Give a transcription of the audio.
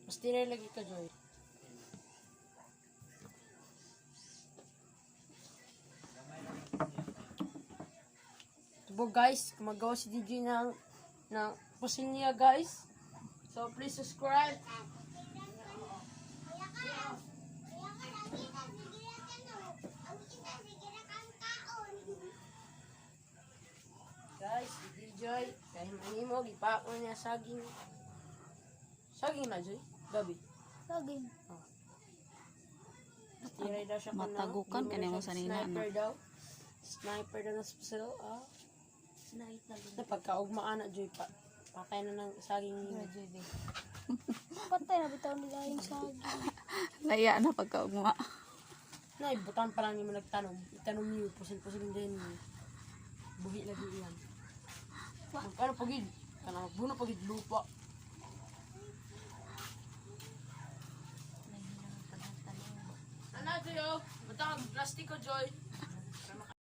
Mas tinay lagi ka, Joy. Tubo guys, kumagawa si DJ ng pusin niya guys. So please subscribe. Guys, si DJ, kahit manimo, gipako niya saging. Saging na, Joy? Gabi. Saging. Tiray daw siya ka na. Matagukan ka na mo sa nina. Sniper daw. Sniper daw na special. Napagkaugmaan na, Joy. Patay na ng saging niya. Patay na bitaw nila yung saging. Laya na pagkaugma. Naibutan pa lang niyo nagtanom. Itanong niyo, pusin-pusin din niyo. Buhi lagi yan. Magkano pagid? Kana magbuno pagid lupa. Ano, Joy? Matang plastic ko, Joy.